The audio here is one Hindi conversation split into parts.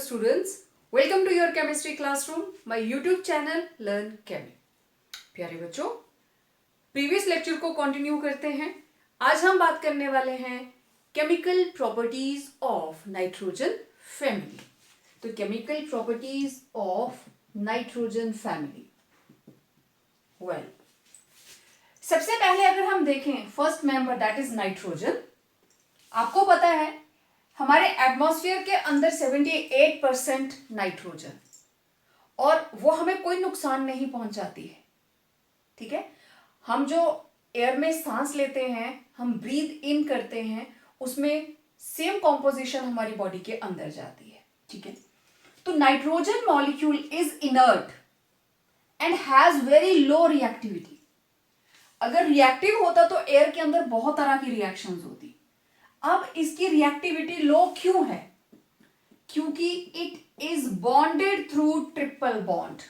students, welcome to your chemistry classroom, my YouTube channel Learn Chemi। प्यारे बच्चों, प्रीवियस लेक्चर को कंटिन्यू करते हैं। आज हम बात करने वाले हैं chemical properties of nitrogen family. तो chemical properties of nitrogen family. सबसे पहले अगर हम देखें first member that is nitrogen. आपको पता है हमारे एटमॉस्फेयर के अंदर 78% नाइट्रोजन, और वो हमें कोई नुकसान नहीं पहुंचाती है। ठीक है, हम जो एयर में सांस लेते हैं, हम ब्रीथ इन करते हैं, उसमें सेम कॉम्पोजिशन हमारी बॉडी के अंदर जाती है। ठीक है, तो nitrogen molecule is inert and has very low reactivity. अगर रिएक्टिव होता तो एयर के अंदर बहुत तरह की रिएक्शंस होती। अब इसकी रिएक्टिविटी लो क्यों है? क्योंकि it is bonded through triple bond.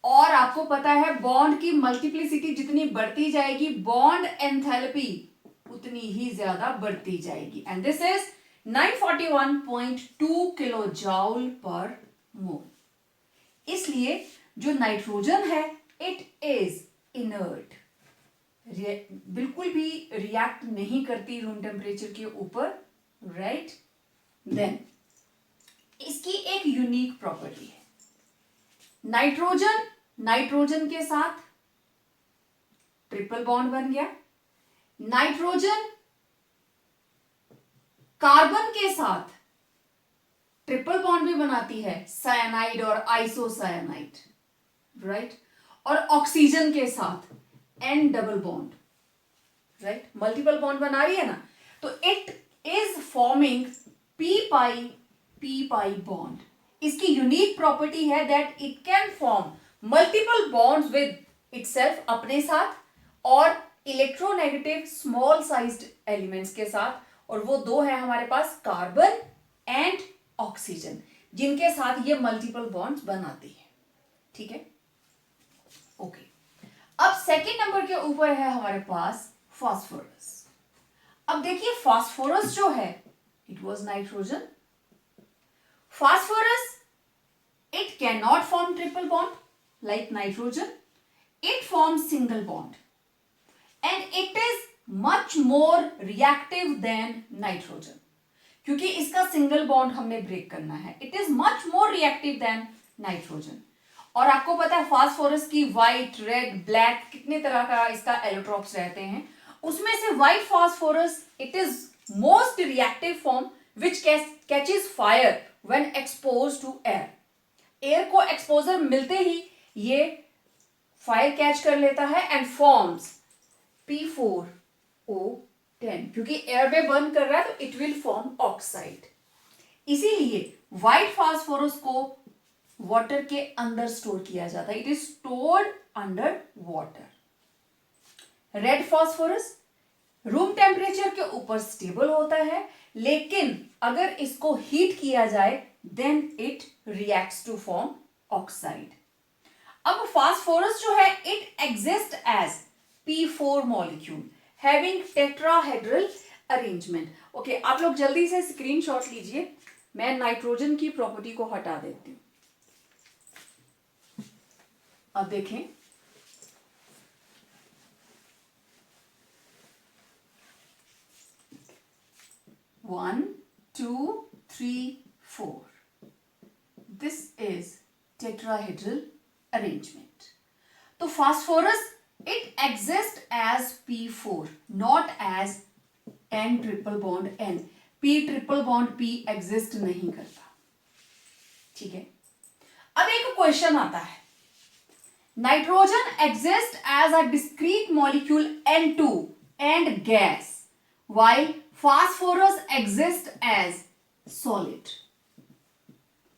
और आपको पता है बॉन्ड की मल्टीप्लिसिटी जितनी बढ़ती जाएगी, बॉन्ड एंथैल्पी उतनी ही ज्यादा बढ़ती जाएगी। And this is 941.2 kilojoule per mole. इसलिए जो नाइट्रोजन है इट इज इनर्ट, बिल्कुल भी रिएक्ट नहीं करती रूम टेम्परेचर के ऊपर। राइट, देन इसकी एक यूनिक प्रॉपर्टी है। नाइट्रोजन के साथ ट्रिपल बॉन्ड बन गया। नाइट्रोजन कार्बन के साथ ट्रिपल बॉन्ड भी बनाती है, साइनाइड और आइसोसाइनाइड। राइट, और ऑक्सीजन के साथ an double bond. Right, multiple bond बना रही है ना, तो it is forming p pi bond. इसकी यूनिक प्रॉपर्टी है that it can form multiple bonds with itself, अपने साथ, और इलेक्ट्रोनेगेटिव स्मॉल साइज्ड एलिमेंट्स के साथ। और वो दो है हमारे पास, कार्बन एंड ऑक्सीजन, जिनके साथ ये मल्टीपल बॉन्ड्स बनाती है। ठीक है, ओके। अब सेकेंड नंबर के ऊपर है हमारे पास फास्फोरस। अब देखिए फास्फोरस जो है it was nitrogen. Phosphorus it can not form triple bond like nitrogen, it forms single bond and it is much more reactive than nitrogen. क्योंकि इसका सिंगल बॉन्ड हमने ब्रेक करना है, it is much more reactive than nitrogen. और आपको पता है फास्फोरस की व्हाइट, रेड, ब्लैक कितने तरह का इसका एलोट्रोप्स रहते हैं। उसमें से white phosphorus it is most reactive form which catches fire when exposed to air. Air को एक्सपोजर मिलते ही ये फायर कैच कर लेता है एंड फॉर्म्स P4O10। क्योंकि एयर में बर्न कर रहा है तो इट विल फॉर्म ऑक्साइड। इसीलिए व्हाइट फास्फोरस को वाटर के अंदर स्टोर किया जाता है, it is stored under water. Red phosphorus room temperature के ऊपर स्टेबल होता है, लेकिन अगर इसको हीट किया जाए then it reacts to form oxide. अब फास्फोरस जो है it exist as P4 molecule having tetrahedral arrangement. Okay, आप लोग जल्दी से स्क्रीनशॉट लीजिए, मैं नाइट्रोजन की प्रॉपर्टी को हटा देती हूं। अब देखें, one, two, three, four, this is tetrahedral arrangement. तो phosphorus it exist as P4, not as N triple bond N। P triple bond P exist नहीं करता। ठीक है, अब एक क्वेश्चन आता है, nitrogen exist as a discrete molecule N2 and gas, while phosphorus exists as solid.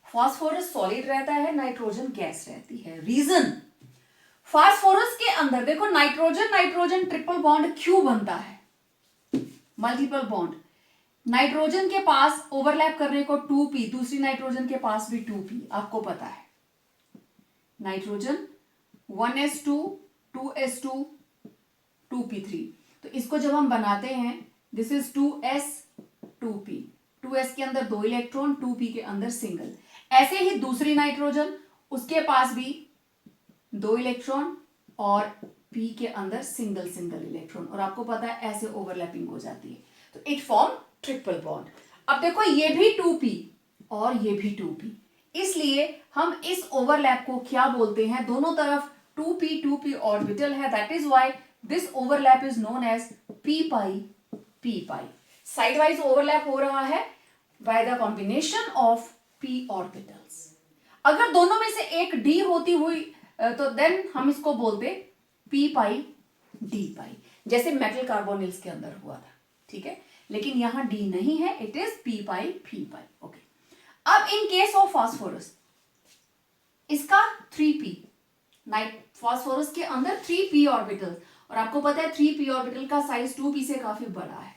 Phosphorus solid रहता है, नाइट्रोजन गैस रहती है। रीजन, फास्फोरस के अंदर देखो नाइट्रोजन ट्रिपल बॉन्ड क्यों बनता है? मल्टीपल बॉन्ड, नाइट्रोजन के पास ओवरलैप करने को 2p, दूसरी नाइट्रोजन के पास भी 2p। आपको पता है नाइट्रोजन 1s2 2s2 2p3, तो इसको जब हम बनाते हैं this is 2s 2p, 2s के अंदर 2 इलेक्ट्रॉन, 2p के अंदर सिंगल, ऐसे ही दूसरी नाइट्रोजन, उसके पास भी 2 इलेक्ट्रॉन और पी के अंदर सिंगल सिंगल इलेक्ट्रॉन, और आपको पता है ऐसे ओवरलैपिंग हो जाती है, तो इट फॉर्म ट्रिपल बॉन्ड। अब देखो ये भी 2p और ये भी 2p, इसलिए हम इस ओवरलैप को क्या बोलते हैं, दोनों तरफ 2p ऑर्बिटल है, that is why this overlap is known as p pi p pi. Side wise overlap हो रहा है by the combination of p orbitals. अगर दोनों में से एक d होती हुई तो देन हम इसको बोलते p पाई d पाई, जैसे मेटल कार्बोनिल्स के अंदर हुआ था, ठीक है, लेकिन यहां d नहीं है, it is p pi okay. अब इन केस ऑफ फास्फोरस, इसका 3p, नाइट फास्फोरस के अंदर 3p ऑर्बिटल, और आपको पता है 3p ऑर्बिटल का साइज 2p से काफी बड़ा है,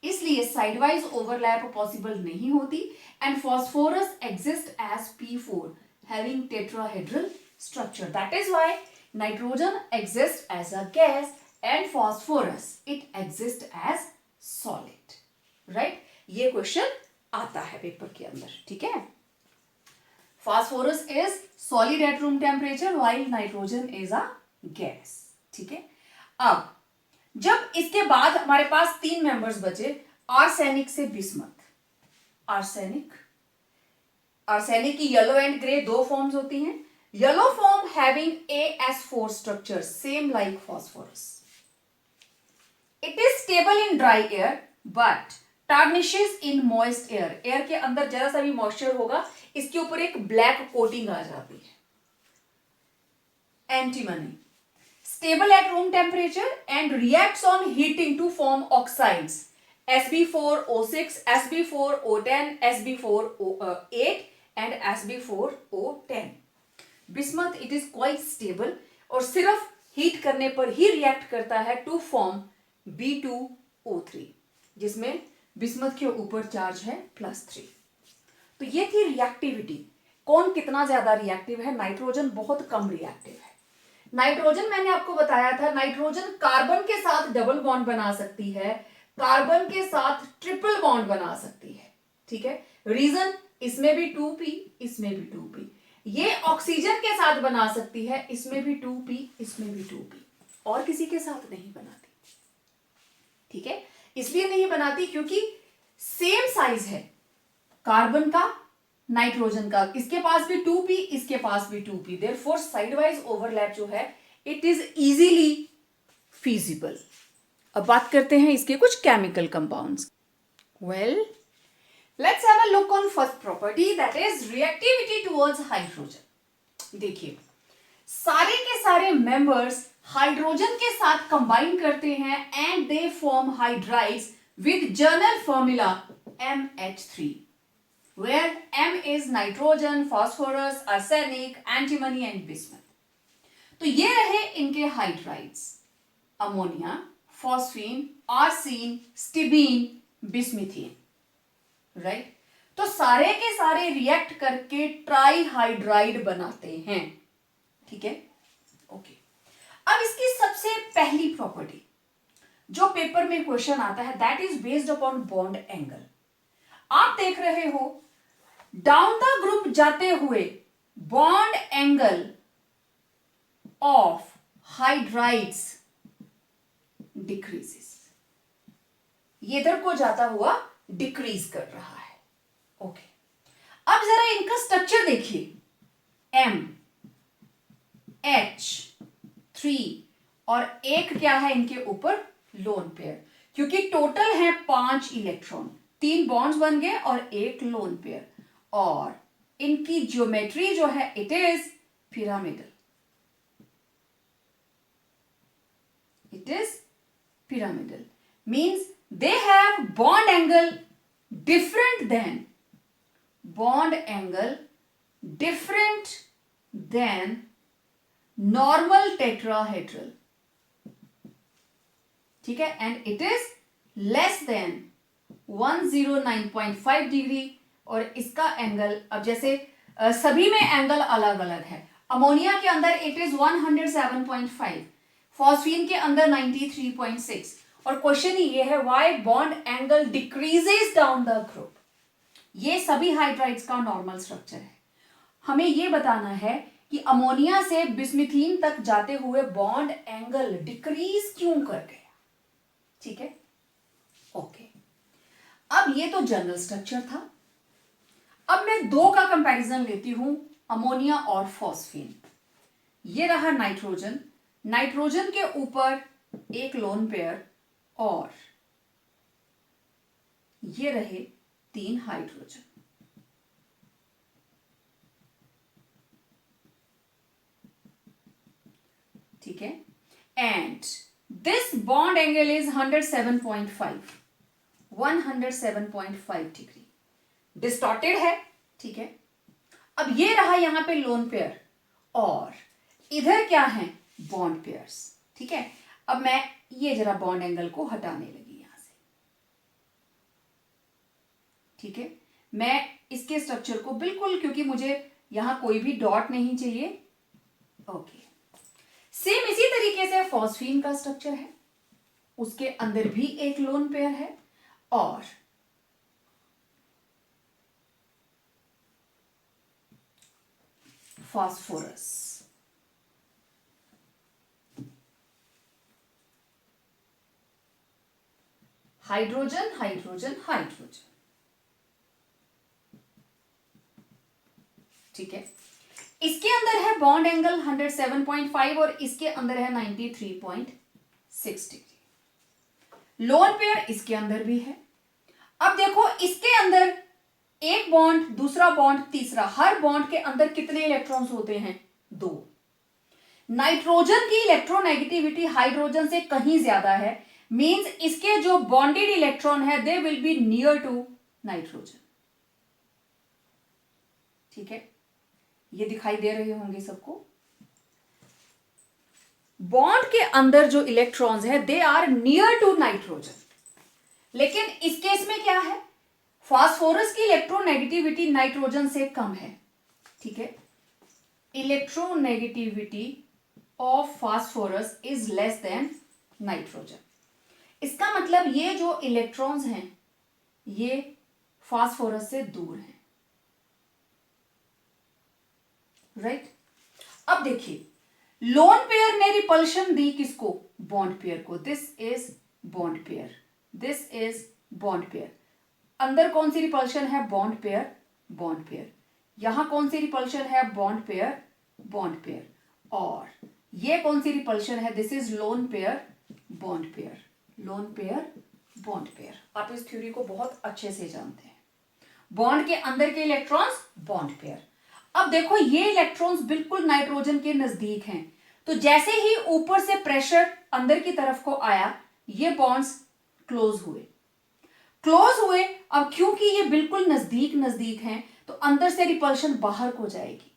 इसलिए साइड वाइज ओवरलैप पॉसिबल नहीं होती, and phosphorus exist as p4 having tetrahedral structure. That is why nitrogen exists as a gas and phosphorus it exists as solid. Right? ये क्वेश्चन आता है पेपर के अंदर, ठीक है। Phosphorus is solid at room temperature while nitrogen is a gas. ठीक है। अब जब इसके बाद हमारे पास 3 मेंबर्स बचे, आर्सेनिक से बिस्मथ। आर्सेनिक की येलो एंड ग्रे 2 फॉर्म्स होती हैं। Yellow form having AS4 structure, same like phosphorus. It is stable in dry air, but tarnishes in moist air. Air के अंदर जरा सा भी moisture होगा, इसके ऊपर एक black coating आ जाती है। Antimony, stable at room temperature and reacts on heating to form oxides. Sb4O6, Sb4O10, Sb4O8 and Sb4O10. Bismuth it is quite stable और सिर्फ हीट करने पर ही रिएक्ट करता है टू फॉर्म B2O3, जिसमें बिस्मथ के ऊपर चार्ज है +3। तो ये थी रिएक्टिविटी, कौन कितना ज्यादा रिएक्टिव है। नाइट्रोजन बहुत कम रिएक्टिव है। नाइट्रोजन मैंने आपको बताया था, नाइट्रोजन कार्बन के साथ डबल बॉन्ड बना सकती है, कार्बन के साथ ट्रिपल बॉन्ड बना सकती है, ठीक है। रीजन, इसमें भी 2p, इसमें भी 2p। ये ऑक्सीजन के साथ बना सकती है, इसमें भी 2p, इसमें भी 2p, और किसी के साथ नहीं बनाती, ठीक है। इसलिए नहीं बनाती क्योंकि सेम साइज है कार्बन का, नाइट्रोजन का, इसके पास भी 2p, इसके पास भी 2p, therefore side wise overlap जो है इट इज इजीली फीजिबल। अब बात करते हैं इसके कुछ chemical compounds. Well, let's have a look on first property, that is reactivity towards hydrogen। देखिए, सारे के सारे मेंबर्स हाइड्रोजन के साथ कंबाइन करते हैं and they form hydrides with journal formula MH3, where M is nitrogen, phosphorus, arsenic, antimony and bismuth। तो ये रहे इनके हाइड्राइड्स, अमोनिया, फॉस्फीन, आर्सीन, स्टिबीन, बिस्मिथीन, राइट। तो सारे के सारे रिएक्ट करके ट्राईहाइड्राइड बनाते हैं, ठीक है, ओके। अब इसकी सबसे पहली प्रॉपर्टी जो पेपर में क्वेश्चन आता है, that is based upon bond angle. आप देख रहे हो डाउन द ग्रुप जाते हुए bond angle of hydrides decreases, ये इधर को जाता हुआ डिक्रीज कर रहा है, ओके। अब जरा इनका स्ट्रक्चर देखिए, MH3 और एक क्या है इनके ऊपर लोन पेयर, क्योंकि टोटल है 5 इलेक्ट्रॉन, 3 बॉन्ड्स बन गए और एक लोन पेयर, और इनकी ज्योमेट्री जो है it is pyramidal, it is pyramidal, means they have bond angle different than normal tetrahedral, ठीक है, and it is less than 109.5 degree, और इसका एंगल, अब जैसे सभी में एंगल अलग अलग है, अमोनिया के अंदर इट इज 107.5, फॉस्फीन के अंदर 93.6, और क्वेश्चन ही ये है why bond angle decreases down the group. ये सभी हाइड्राइड्स का नॉर्मल स्ट्रक्चर है, हमें ये बताना है कि अमोनिया से बिस्मिथीन तक जाते हुए बॉन्ड एंगल डिक्रीज क्यों कर गया। ठीक है, ओके। अब ये तो जनरल स्ट्रक्चर था। अब मैं दो का कंपैरिजन लेती हूं, अमोनिया और फॉस्फीन। ये रहा नाइट्रोजन, नाइट्रोजन के ऊपर एक लोन पेयर और ये रहे 3 हाइड्रोजन। ठीक है, and this bond angle is 107.5 degree, distorted है। ठीक है, अब ये रहा यहां पे लोन पेयर और इधर क्या है, बॉन्ड पेयर्स। ठीक है, अब मैं ये जरा बॉन्ड एंगल को हटाने लगी यहां से। ठीक है, मैं इसके स्ट्रक्चर को बिल्कुल, क्योंकि मुझे यहां कोई भी डॉट नहीं चाहिए। ओके, सेम इसी तरीके से फॉस्फीन का स्ट्रक्चर है, उसके अंदर भी एक लोन पेयर है और फास्फोरस। Hydrogen hydrogen hydrogen. ठीक है, इसके अंदर है बॉन्ड एंगल 107.5 और इसके अंदर है 93.6 डिग्री। लोन पेयर इसके अंदर भी है। अब देखो, इसके अंदर एक बॉन्ड, दूसरा बॉन्ड, तीसरा, हर बॉन्ड के अंदर कितने इलेक्ट्रॉन्स होते हैं, 2। नाइट्रोजन की इलेक्ट्रोनेगेटिविटी हाइड्रोजन से कहीं ज्यादा है, मींस इसके जो बॉन्डेड इलेक्ट्रॉन है they will be near to nitrogen. ठीक है, ये दिखाई दे रहे होंगे सबको। बॉन्ड के अंदर जो इलेक्ट्रॉन्स है they are near to nitrogen, लेकिन इस केस में क्या है, फास्फोरस की इलेक्ट्रोनेगेटिविटी नाइट्रोजन से कम है। ठीक है, electronegativity of phosphorus is less than nitrogen. इसका मतलब ये जो इलेक्ट्रॉन्स हैं ये फास्फोरस से दूर हैं। राइट, अब देखिए, लोन पेयर ने रिपल्शन दी किसको, बॉन्ड पेयर को। This is bond pair, this is bond pair. अंदर कौन सी रिपल्शन है, बॉन्ड पेयर बॉन्ड पेयर। यहां कौन सी रिपल्शन है, बॉन्ड पेयर बॉन्ड पेयर। और ये कौन सी रिपल्शन है, this is loan pair bond pair, loan pair bond pair. आप इस थ्योरी को बहुत अच्छे से जानते हैं। बॉन्ड के अंदर के इलेक्ट्रॉन्स बॉन्ड पेयर। अब देखो, ये इलेक्ट्रॉन्स बिल्कुल नाइट्रोजन के नजदीक हैं, तो जैसे ही ऊपर से प्रेशर अंदर की तरफ को आया, ये बॉन्ड्स क्लोज हुए। अब क्योंकि ये बिल्कुल नजदीक नजदीक हैं, तो अंदर से रिपल्शन बाहर को जाएगी।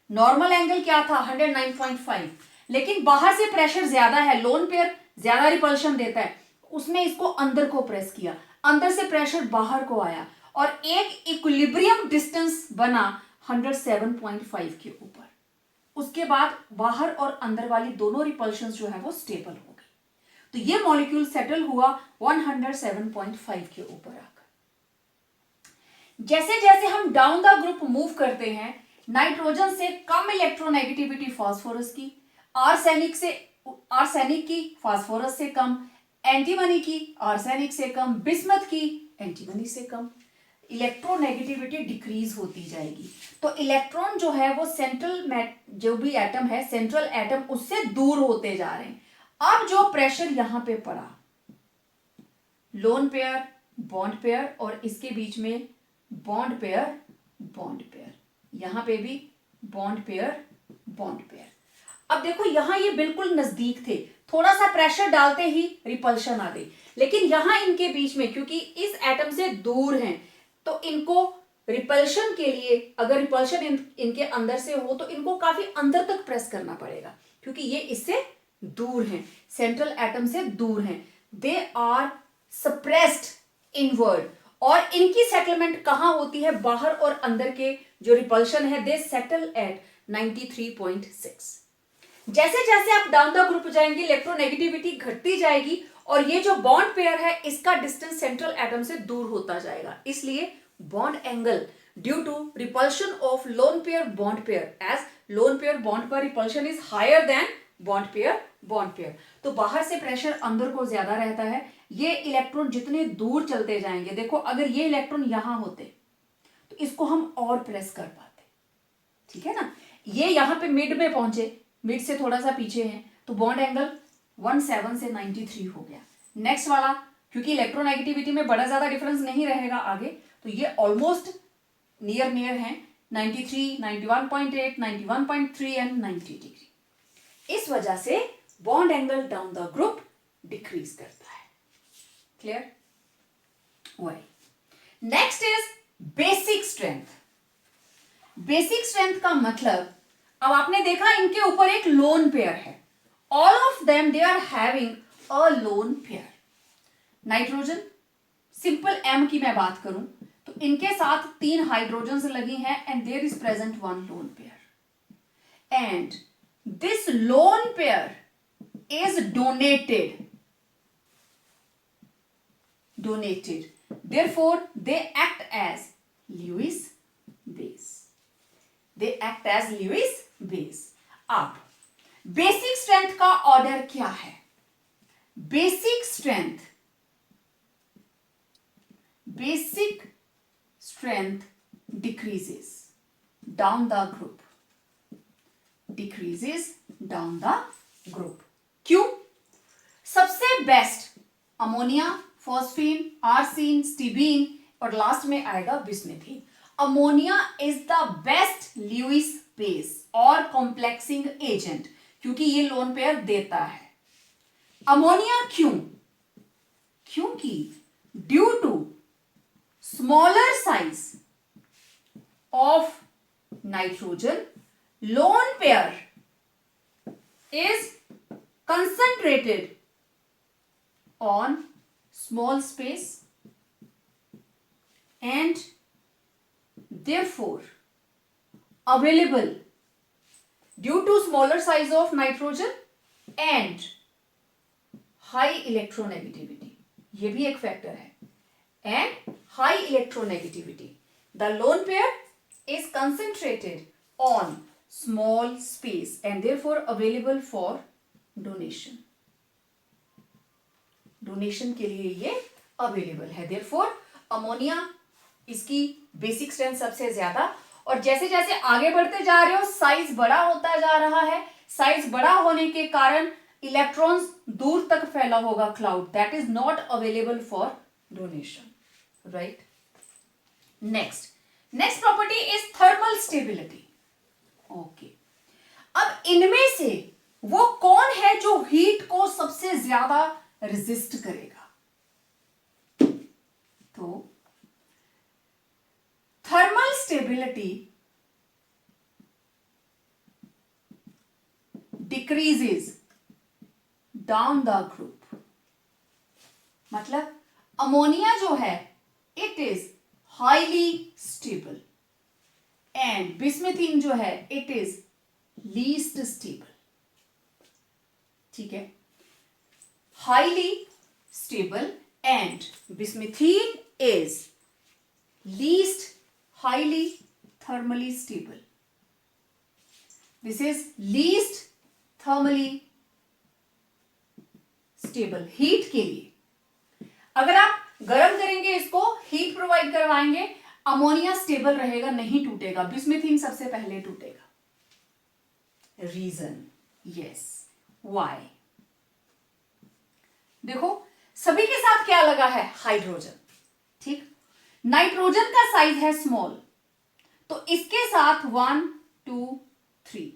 नॉर्मल एंगल क्या था, 109.5, लेकिन बाहर से प्रेशर ज्यादा है, लोन पेयर ज्यादा रिपल्शन देता है, उसने इसको अंदर को प्रेस किया, अंदर से प्रेशर बाहर को आया और एक इक्विलिब्रियम डिस्टेंस बना 107.5 के ऊपर। उसके बाद बाहर और अंदर वाली दोनों रिपल्शंस जो है वो स्टेबल हो गई, तो ये मॉलिक्यूल सेटल हुआ 107.5 के ऊपर आकर। जैसे जैसे हम डाउन द ग्रुप मूव करते हैं, नाइट्रोजन से कम इलेक्ट्रोनेगेटिविटी फास्फोरस की, आर्सेनिक की फास्फोरस से कम, एंटीमनी की आर्सेनिक से कम, बिस्मथ की एंटीमनी से कम, इलेक्ट्रोनेगेटिविटी डिक्रीज होती जाएगी। तो इलेक्ट्रॉन जो है वो सेंट्रल जो भी एटम है, सेंट्रल एटम उससे दूर होते जा रहे हैं। अब जो प्रेशर यहां पे पड़ा, लोन पेयर बॉन्ड पेयर और इसके बीच में बॉन्ड पेयर, यहां पे भी बॉन्ड पेयर। अब देखो, यहां ये बिल्कुल नजदीक थे, थोड़ा सा प्रेशर डालते ही रिपल्शन आ गई, लेकिन यहां इनके बीच में, क्योंकि इस एटम से दूर हैं, तो इनको रिपल्शन के लिए, अगर रिपल्शन इनके अंदर से हो तो इनको काफी अंदर तक प्रेस करना पड़ेगा, क्योंकि ये इससे दूर हैं, सेंट्रल एटम से दूर हैं। दे आर सप्रेस्ड इनवर्ड, और इनकी सेटलमेंट कहां होती है, बाहर और अंदर के जो रिपल्शन है, दे सेटल एट 93.6। जैसे जैसे आप डाउन द ग्रुप जाएंगे, इलेक्ट्रोनेगेटिविटी घटती जाएगी और ये जो बॉन्ड पेयर है इसका डिस्टेंस सेंट्रल एटम से दूर होता जाएगा, इसलिए bond angle due to repulsion of lone pair bond pair, as lone pair bond पर repulsion is higher than bond pair. तो बाहर से प्रेशर अंदर को ज्यादा रहता है, ये इलेक्ट्रॉन जितने दूर चलते जाएंगे, देखो अगर ये इलेक्ट्रॉन यहां होते तो इसको हम और प्रेस कर पाते, ठीक है ना। ये यहां पे मिड में पहुंचे, मिड से थोड़ा सा पीछे है, तो बॉन्ड एंगल 17 से 93 हो गया। नेक्स्ट वाला, क्योंकि इलेक्ट्रोनेगेटिविटी में बड़ा ज्यादा डिफरेंस नहीं रहेगा आगे, तो ये ऑलमोस्ट नियर नियर है, 93, 91.8, 91.3 एंड 90 डिग्री। इस वजह से bond angle down the group decrease करता है। क्लियर? वही। Next is basic strength. Basic strength का मतलब, अब आपने देखा इनके ऊपर एक लोन पेयर है, all of them they are having a lone pair. Nitrogen, simple एम की मैं बात करूं तो इनके साथ 3 हाइड्रोजन्स लगी हैं and there is present 1 lone pair, and this lone pair is donated, therefore they act as Lewis base। अब बेसिक स्ट्रेंथ का ऑर्डर क्या है? Basic strength decreases down the group, क्यों? सबसे best ammonia, phosphine, arsine, stibine और लास्ट में आएगा bismuthine. Ammonia is the best Lewis base और कॉम्प्लेक्सिंग एजेंट, क्योंकि ये लोन पेयर देता है। अमोनिया क्यों? क्योंकि due to smaller size of nitrogen, lone pair is concentrated on small space and therefore available due to smaller size of nitrogen and high electronegativity, ये भी एक फैक्टर है, and high electronegativity, the lone pair is concentrated on small space and therefore available for donation के लिए ये अवेलेबल है। therefore अमोनिया इसकी बेसिक स्ट्रेंथ सबसे ज्यादा, और जैसे जैसे आगे बढ़ते जा रहे हो साइज बड़ा होता जा रहा है, साइज बड़ा होने के कारण इलेक्ट्रॉन्स दूर तक फैला होगा cloud, that is not available for donation, right. Next property is thermal stability. Okay, अब इनमें से वो कौन है जो हीट को सबसे ज्यादा रेजिस्ट करेगा? तो thermal stability decreases down the group, मतलब अमोनिया जो है it is highly stable and bismuthine जो है इट इज लीस्ट स्टेबल, ठीक है। Highly stable and bismuthine is least highly thermally stable, this is least thermally stable. Heat के लिए अगर आप गर्म करेंगे, इसको हीट प्रोवाइड करवाएंगे, अमोनिया स्टेबल रहेगा, नहीं टूटेगा, बिस्मिथीन सबसे पहले टूटेगा। Reason, yes, why? देखो सभी के साथ क्या लगा है? हाइड्रोजन, ठीक। नाइट्रोजन का साइज है स्मॉल, तो इसके साथ 1 2 3।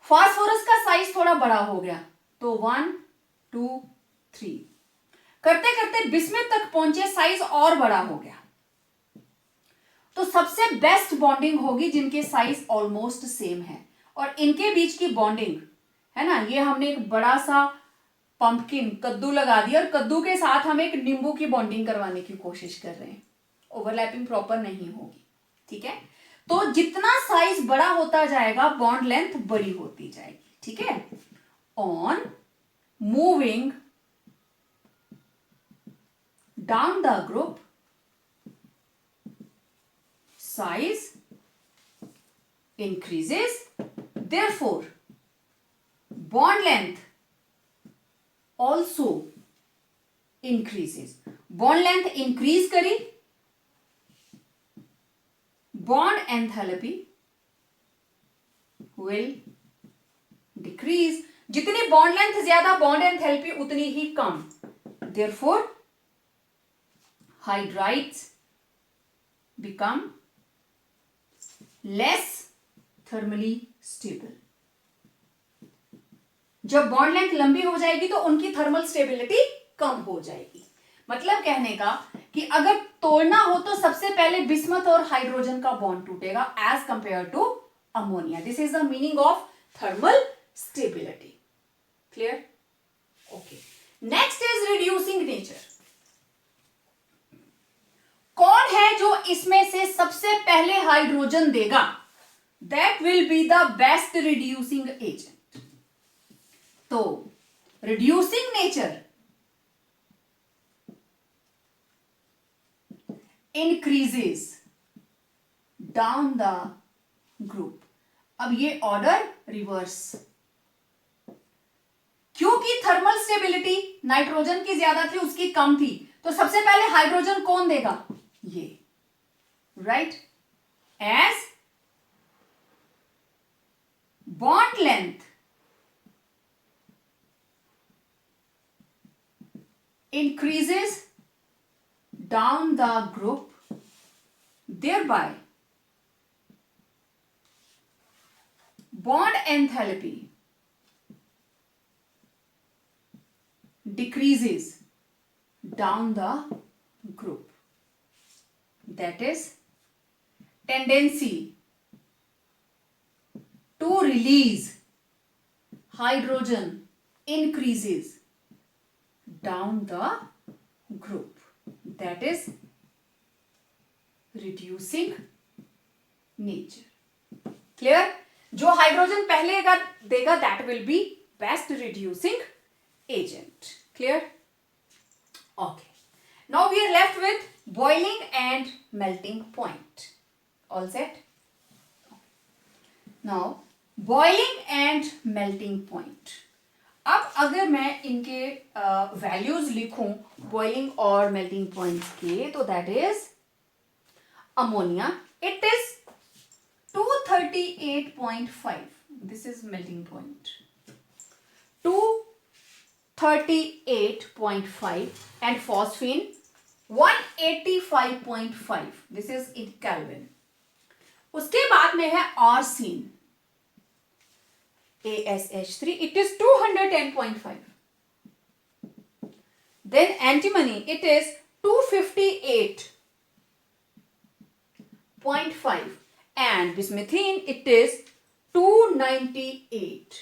फास्फोरस का साइज थोड़ा बड़ा हो गया, तो 1 2 3 करते करते बिस्मिथ तक पहुंचे, साइज और बड़ा हो गया। तो सबसे बेस्ट बॉन्डिंग होगी जिनके साइज ऑलमोस्ट सेम है, और इनके बीच की बॉन्डिंग है ना, ये हमने एक बड़ा सा पंपकिन कद्दू लगा दिया और कद्दू के साथ हम एक नींबू की बॉन्डिंग करवाने की कोशिश कर रहे हैं, ओवरलैपिंग प्रॉपर नहीं होगी, ठीक है। तो जितना साइज बड़ा होता जाएगा बॉन्ड लेंथ बड़ी होती जाएगी, ठीक है। On moving down the group size increases, therefore bond length also increases. bond length increase करी, bond enthalpy will decrease. जितनी bond length ज्यादा, bond enthalpy उतनी ही कम. Therefore hydrides become less thermally stable. जब बॉन्ड लेंथ लंबी हो जाएगी तो उनकी थर्मल स्टेबिलिटी कम हो जाएगी. मतलब कहने का कि अगर तोड़ना हो तो सबसे पहले बिस्मथ और हाइड्रोजन का बॉन्ड टूटेगा as compare to ammonia. This is the meaning of thermal stability. Clear? Okay. Next is reducing nature. कौन है जो इसमें से सबसे पहले हाइड्रोजन देगा? That will be the best reducing agent. तो reducing nature increases down the group. अब ये ऑर्डर रिवर्स, क्योंकि थर्मल स्टेबिलिटी नाइट्रोजन की ज्यादा थी, उसकी कम थी, तो सबसे पहले हाइड्रोजन कौन देगा? ये. Right? As bond length increases down the group, thereby bond enthalpy decreases down the group. That is, tendency to release hydrogen increases down the group. That is reducing nature. Clear? जो हाइड्रोजन पहले देगा that will be best reducing agent. Clear? Okay. Now we are left with boiling and melting point. All set? Now boiling and melting point. अब अगर मैं इनके वैल्यूज लिखूं बॉइलिंग और मेल्टिंग पॉइंट के, तो that is ammonia, it is 238.5. This is melting point 238.5 and phosphine 185.5. This is in kelvin. उसके बाद में है आर्सीन ASH3, it is 210.5. Then antimony, it is 258.5, and bismuthine, it is 298.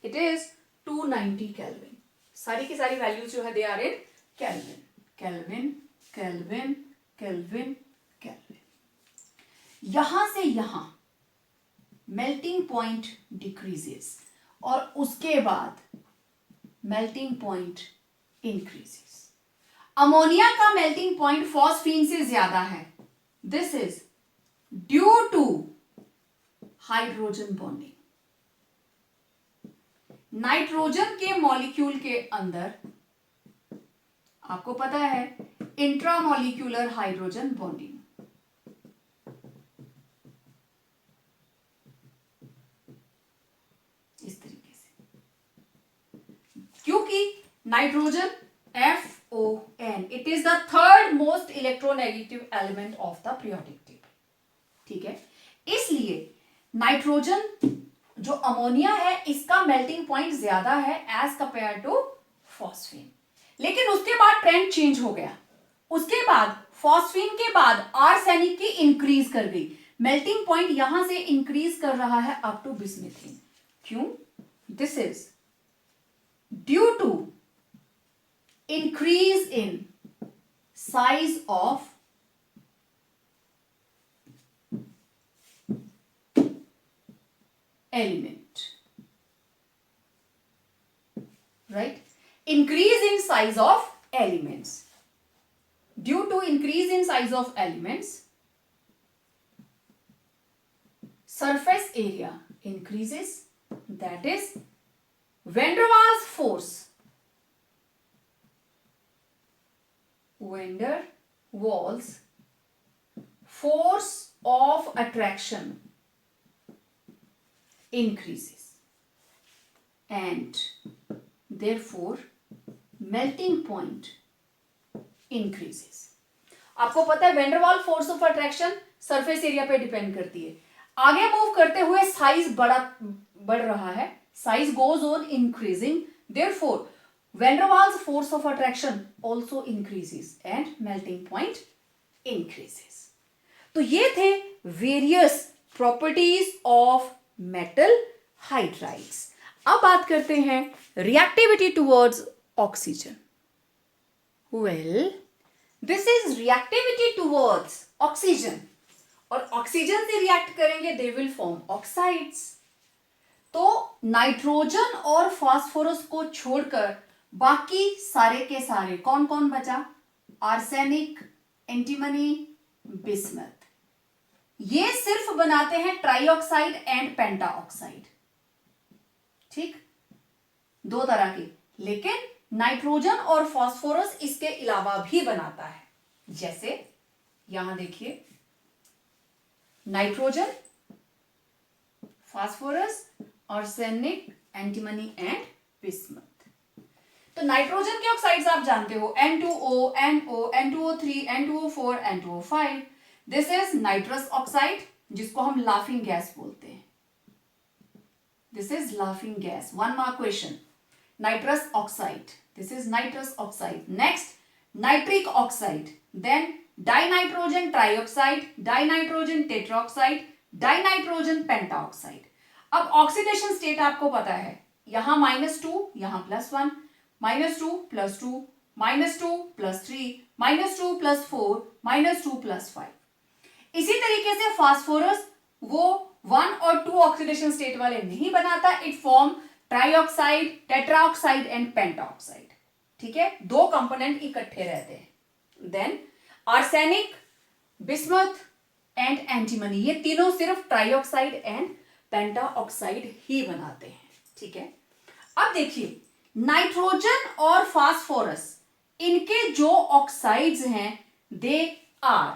It is 290 Kelvin. सारी की सारी वैल्यूज जो है they are in kelvin. Kelvin, kelvin, kelvin, kelvin. यहां से यहां मेल्टिंग पॉइंट डिक्रीजेस और उसके बाद मेल्टिंग पॉइंट इंक्रीजेस. अमोनिया का मेल्टिंग पॉइंट फॉस्फीन से ज्यादा है. This is due to hydrogen bonding. Nitrogen के मॉलिक्यूल के अंदर आपको पता है इंट्रामॉलिक्यूलर हाइड्रोजन बॉन्डिंग. इस तरीके से, क्योंकि nitrogen FON, it is the third most electronegative element of the periodic table. ठीक है, इसलिए नाइट्रोजन जो अमोनिया है इसका मेल्टिंग पॉइंट ज्यादा है एज कंपेयर टू फॉस्फीन. लेकिन उसके बाद ट्रेंड चेंज हो गया. उसके बाद फॉस्फीन के बाद आर्सेनिक की इंक्रीज कर गई. मेल्टिंग पॉइंट यहां से इंक्रीज कर रहा है अप टू बिस्मिथीन. क्यों? This is due to increase in size of element, right? Increase in size of elements. Due to increase in size of elements, surface area increases, that is van der Waals force. Van der Waals force of attraction increases and therefore melting point increases. आपको पता है van der Waal force of attraction surface area पे डिपेंड करती है. आगे मूव करते हुए साइज बढ़ रहा है, size goes on increasing, therefore van der Waals force of attraction also increases and melting point increases. तो ये थे various properties of metal hydrides. अब बात करते हैं reactivity towards oxygen. Well, this is reactivity towards oxygen, और ऑक्सीजन से रिएक्ट करेंगे दे विल फॉर्म ऑक्साइड्स. तो नाइट्रोजन और फास्फोरस को छोड़कर बाकी सारे के सारे कौन कौन बचा? Arsenic, antimony, bismuth. ये सिर्फ बनाते हैं ट्राइऑक्साइड एंड पेंटाऑक्साइड. ठीक, दो तरह के. लेकिन नाइट्रोजन और फास्फोरस इसके अलावा भी बनाता है. जैसे यहां देखिए, nitrogen, phosphorus, arsenic, antimony and bismuth. तो नाइट्रोजन के ऑक्साइड्स आप जानते हो, N2O, NO, N2O3, N2O4, N2O5. This is nitrous oxide, जिसको हम लाफिंग गैस बोलते हैं. This is laughing gas. 1 mark question. Nitrous oxide, this is nitrous oxide. Next, nitric oxide, then dinitrogen trioxide, dinitrogen tetroxide, dinitrogen pentaoxide. अब ऑक्सीडेशन स्टेट आपको पता है, यहां -2, यहां +1, -2 +2, -2 +3, -2 +4, -2 +5. इसी तरीके से फास्फोरस वो 1 और 2 ऑक्सीडेशन स्टेट वाले नहीं बनाता. It form trioxide, tetraoxide and pentaoxide. ठीक है, 2 कंपोनेंट इकट्ठे रहते हैं. Then arsenic, bismuth and antimony, ये तीनों सिर्फ ट्राइऑक्साइड एंड पेंटाऑक्साइड ही बनाते हैं. ठीक है, अब देखिए, नाइट्रोजन और फास्फोरस, इनके जो ऑक्साइड्स हैं दे आर,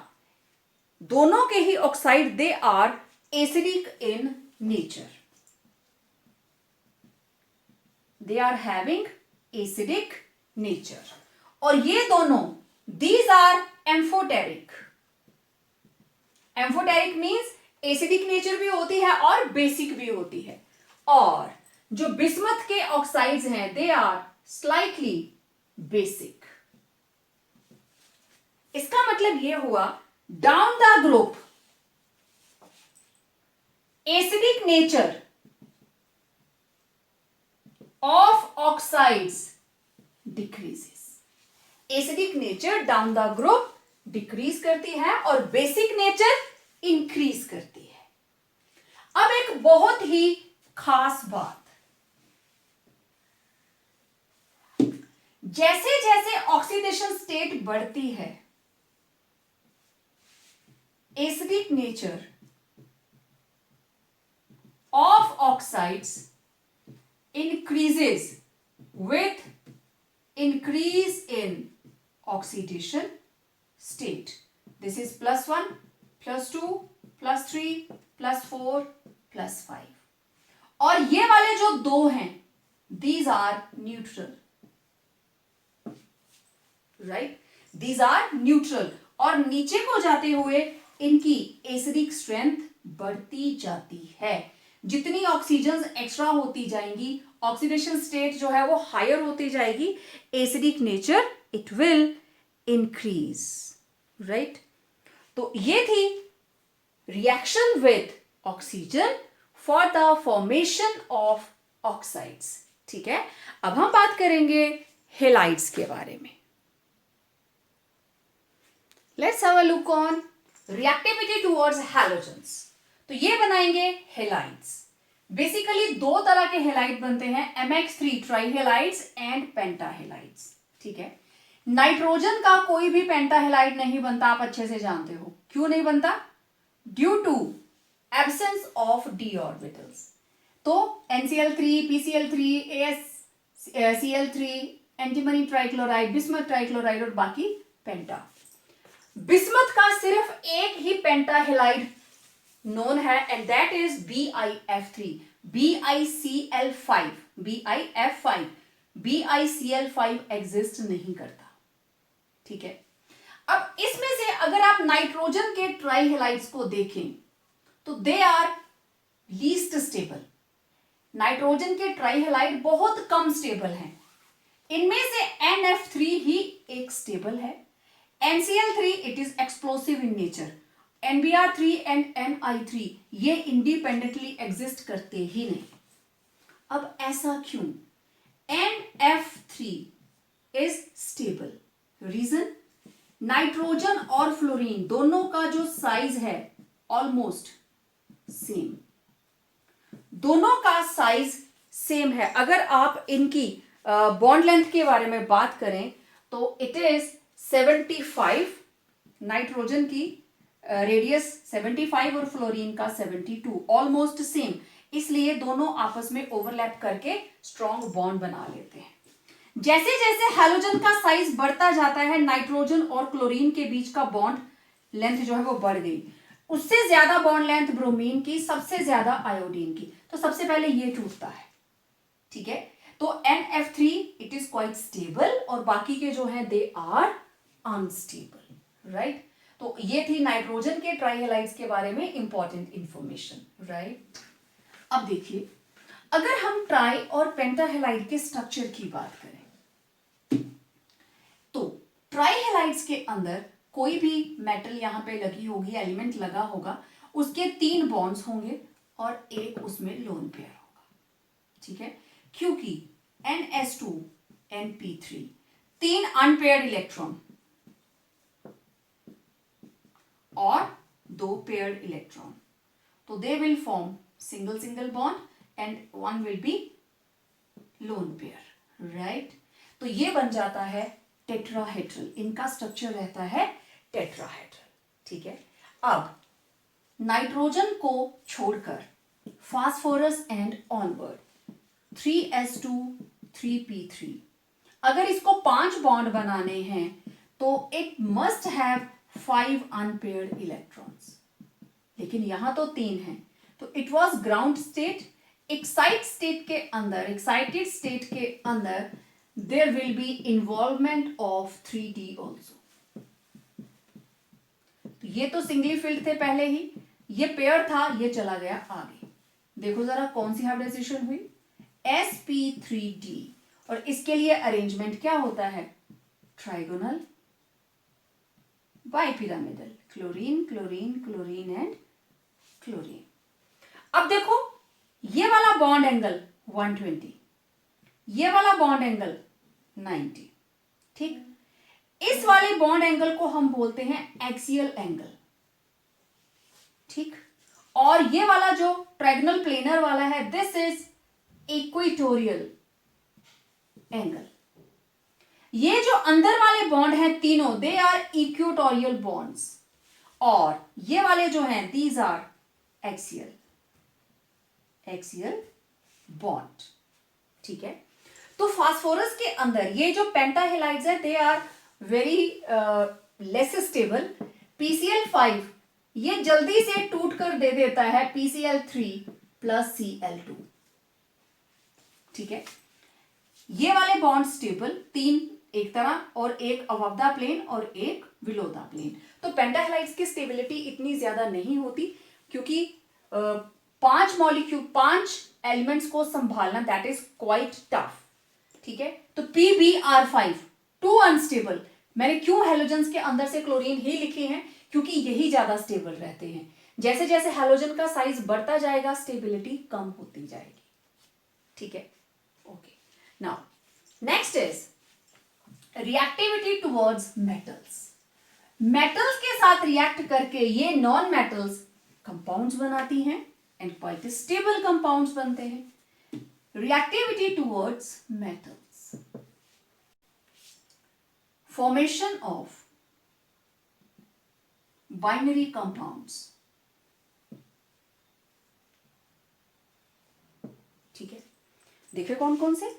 दोनों के ही oxide they are acidic in nature. They are having acidic nature. और ये दोनों, these are amphoteric. Amphoteric means acidic nature भी होती है और basic भी होती है. और जो बिस्मथ के ऑक्साइड्स हैं they are slightly basic. इसका मतलब ये हुआ, down the group acidic nature of oxides decreases. Acidic nature down the group decrease करती है और basic nature increase करती है. अब एक बहुत ही खास बात, जैसे जैसे ऑक्सीडेशन स्टेट बढ़ती है, acidic nature of oxides increases with increase in oxidation state. This is +1, +2, +3, +4, +5. और ये वाले जो 2 हैं, these are neutral. Right? These are neutral. और नीचे को जाते हुए इनकी एसिडिक स्ट्रेंथ बढ़ती जाती है. जितनी ऑक्सीजन एक्स्ट्रा होती जाएंगी, ऑक्सीडेशन स्टेट जो है वो हायर होती जाएगी, acidic nature it will increase. Right? तो ये थी reaction with oxygen for the formation of oxides. ठीक है, अब हम बात करेंगे हेलाइड्स के बारे में. Let's have a look on reactivity towards halogens. तो ये बनाएंगे हेलाइड्स. बेसिकली 2 तरह के हेलाइड बनते हैं, MX3 ट्राइहेलाइड्स एंड पेंटाहेलाइड्स. ठीक है, नाइट्रोजन का कोई भी पेंटाहेलाइड नहीं बनता, आप अच्छे से जानते हो. क्यों नहीं बनता? Due to absence of d orbitals. तो NCl3, PCl3, AsCl3, antimony trichloride, bismuth trichloride और बाकी पेंटा। बिस्मथ का सिर्फ एक ही पेंटा हेलाइड नोन है and that is BiF3, BiCl5, BiF5, BiCl5 exist नहीं करता। ठीक है, अब इसमें से अगर आप नाइट्रोजन के ट्राइहेलाइड्स को देखें तो they are least stable. Nitrogen के ट्राइहेलाइड बहुत कम स्टेबल हैं। इनमें से NF3 ही एक स्टेबल है। NCl3 it is explosive in nature. NBr3 and Ni3 ये इंडिपेंडेंटली एग्जिस्ट करते ही नहीं। अब ऐसा क्यों? NF3 is stable. Reason, nitrogen और फ्लोरीन दोनों का जो साइज है ऑलमोस्ट सेम, दोनों का साइज सेम है। अगर आप इनकी बॉन्ड लेंथ के बारे में बात करें तो इट इज 75, नाइट्रोजन की रेडियस 75 और फ्लोरीन का 72, ऑलमोस्ट सेम। इसलिए दोनों आपस में ओवरलैप करके स्ट्रॉन्ग बॉन्ड बना लेते हैं। जैसे जैसे हैलोजन का साइज बढ़ता जाता है, नाइट्रोजन और क्लोरीन के बीच का बॉन्ड लेंथ जो है वो बढ़ गई। उससे ज्यादा बॉन्ड लेंथ ब्रोमीन की, सबसे ज्यादा आयोडीन की। तो सबसे पहले ये टूटता है। ठीक है, तो NF3 it is quite stable और बाकी के जो है दे आर अनस्टेबल। राइट, तो ये थी नाइट्रोजन के ट्राइहेलाइड्स के बारे में इंपॉर्टेंट इंफॉर्मेशन। राइट, अब देखिए, अगर हम ट्राई और पेंटाहेलाइड के स्ट्रक्चर की बात करें तो ट्राइहेलाइड्स के अंदर कोई भी मेटल यहां पे लगी होगी, एलिमेंट लगा होगा, उसके 3 बॉन्ड्स होंगे और एक उसमें लोन पेयर होगा। ठीक है, क्योंकि NS2 NP3 3 अनपेयर्ड इलेक्ट्रॉन और 2 पेयर्ड इलेक्ट्रॉन, तो दे will form single single bond and one will be lone pair. Right, तो ये बन जाता है टेट्राहेड्रल। इनका स्ट्रक्चर रहता है टेट्राहेड्रल। ठीक है, अब नाइट्रोजन को छोड़कर phosphorus and onward 3s2 3p3, अगर इसको 5 बॉन्ड बनाने हैं तो it must have 5 unpaired electrons, लेकिन यहां तो 3 हैं। तो it was ground state. Excited state के अंदर there will be involvement of 3d also. तो ये तो सिंगली फिल्ड थे पहले ही, ये पेयर था, ये चला गया आगे। देखो जरा कौन सी हाइब्रिडाइजेशन हुई, sp3d, और इसके लिए अरेंजमेंट क्या होता है, trigonal bipyramidal, chlorine chlorine chlorine and chlorine. अब देखो, ये वाला बॉन्ड एंगल 120, ये वाला बॉन्ड एंगल 90। ठीक, इस वाले बॉन्ड एंगल को हम बोलते हैं एक्सियल एंगल। ठीक, और ये वाला जो ट्रायगोनल प्लेनर वाला है, दिस इज इक्वेटोरियल एंगल। ये जो अंदर वाले बॉन्ड हैं तीनों, दे आर इक्वेटोरियल बॉन्ड्स, और ये वाले जो हैं दीज आर एक्सियल बॉन्ड। ठीक है, तो फास्फोरस के अंदर ये जो पेंटाहेलाइड्स है they are very less stable. PCl5 ये जल्दी से टूट कर दे देता है PCl3 प्लस Cl2। ठीक है, ये वाले बॉन्ड स्टेबल, 3 एक तरह और एक अबव द प्लेन और एक बिलो द प्लेन। तो पेंटाहेलाइड्स की स्टेबिलिटी इतनी ज्यादा नहीं होती क्योंकि 5 एलिमेंट्स को संभालना दैट इज क्वाइट टफ। ठीक है, तो PbR5 टू अनस्टेबल। मैंने क्यों हेलोजन्स के अंदर से क्लोरीन ही लिखे हैं, क्योंकि यही ज्यादा स्टेबल रहते हैं। जैसे जैसे हेलोजन का साइज बढ़ता जाएगा स्टेबिलिटी कम होती जाएगी। ठीक है, okay. Now next is reactivity towards metals. Metals के साथ रिएक्ट करके ये नॉन मेटल्स कंपाउंड्स बनाती हैं एंड क्वाइट स्टेबल कंपाउंड्स बनते हैं। Reactivity towards metals, formation of binary compounds देखे कौन कौन से?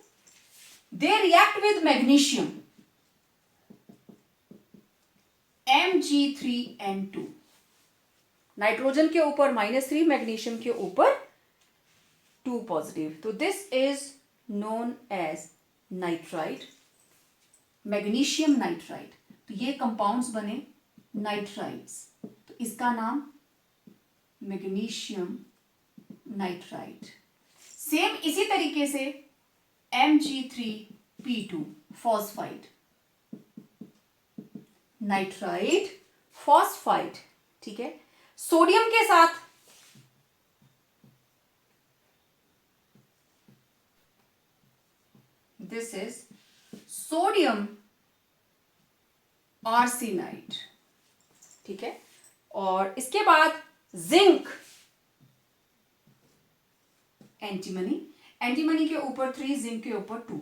They react with magnesium Mg3N2, nitrogen के ऊपर -3, मैग्नीशियम के ऊपर 2 पॉजिटिव, तो this is known as nitrite, magnesium nitrite. तो ये कंपाउंड्स बने नाइट्राइट्स, तो इसका नाम मैग्नीशियम नाइट्राइट। सेम इसी तरीके से Mg3P2 फॉस्फाइड, नाइट्राइट फॉस्फाइड, ठीक है। सोडियम के साथ दिस इज सोडियम आर्सेनाइड, ठीक है। और इसके बाद जिंक एंटीमनी, एंटीमनी के ऊपर 3, जिंक के ऊपर 2,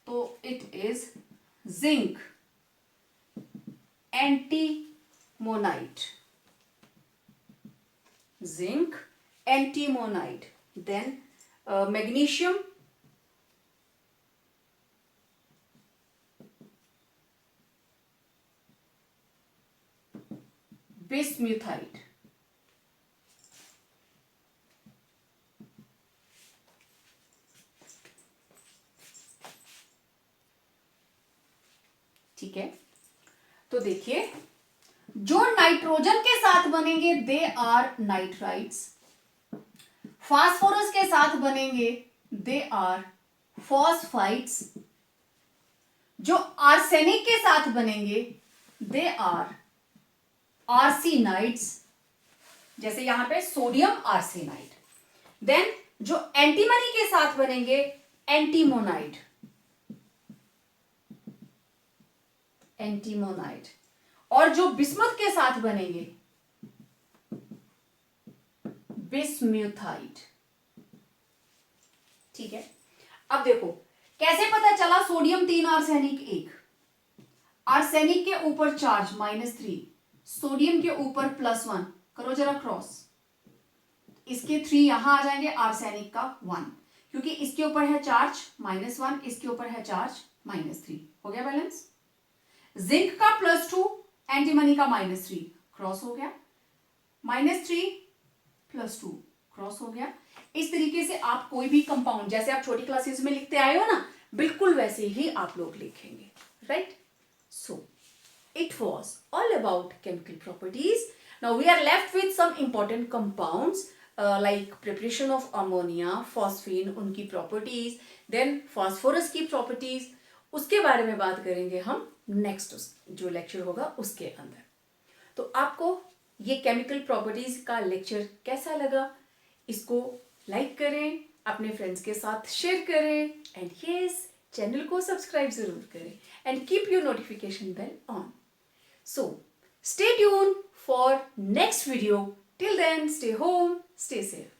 तो it is zinc antimonide, zinc antimonide. Then magnesium bismuthide, ठीक है। तो देखिए, जो नाइट्रोजन के साथ बनेंगे दे आर नाइट्राइट्स, फास्फोरस के साथ बनेंगे दे आर फॉस्फाइड्स, जो आर्सेनिक के साथ बनेंगे दे आर आर्सेनाइड्स, जैसे यहां पे सोडियम आर्सेनाइड। देन जो एंटीमनी के साथ बनेंगे एंटीमोनाइड, एंटीमोनाइड, और जो बिस्मथ के साथ बनेंगे बिस्म्यूथाइड, ठीक है। अब देखो कैसे पता चला, सोडियम 3, आर्सेनिक 1, आर्सेनिक के ऊपर चार्ज -3, सोडियम के ऊपर +1, करो जरा क्रॉस, इसके 3 यहां आ जाएंगे, आर्सेनिक का 1, क्योंकि इसके ऊपर है चार्ज -1, इसके ऊपर है चार्ज -3, हो गया बैलेंस। जिंक का +2, एंटीमनी का -3, क्रॉस हो गया, -3 +2 क्रॉस हो गया। इस तरीके से आप कोई भी कंपाउंड, जैसे आप छोटी क्लासेस में लिखते आए हो ना, बिल्कुल वैसे ही आप लोग लिखेंगे, right. So it was all about chemical properties. Now we are left with some important compounds like preparation of ammonia, phosphine, उनकी properties, then phosphorus की properties, उसके बारे में बात करेंगे हम नेक्स्ट जो लेक्चर होगा उसके अंदर। तो आपको ये केमिकल प्रॉपर्टीज का लेक्चर कैसा लगा, इसको लाइक करें, अपने फ्रेंड्स के साथ शेयर करें, एंड यस, चैनल को सब्सक्राइब जरूर करें, and keep your notification bell on. So, stay tuned for next video. Till then, stay home, stay safe.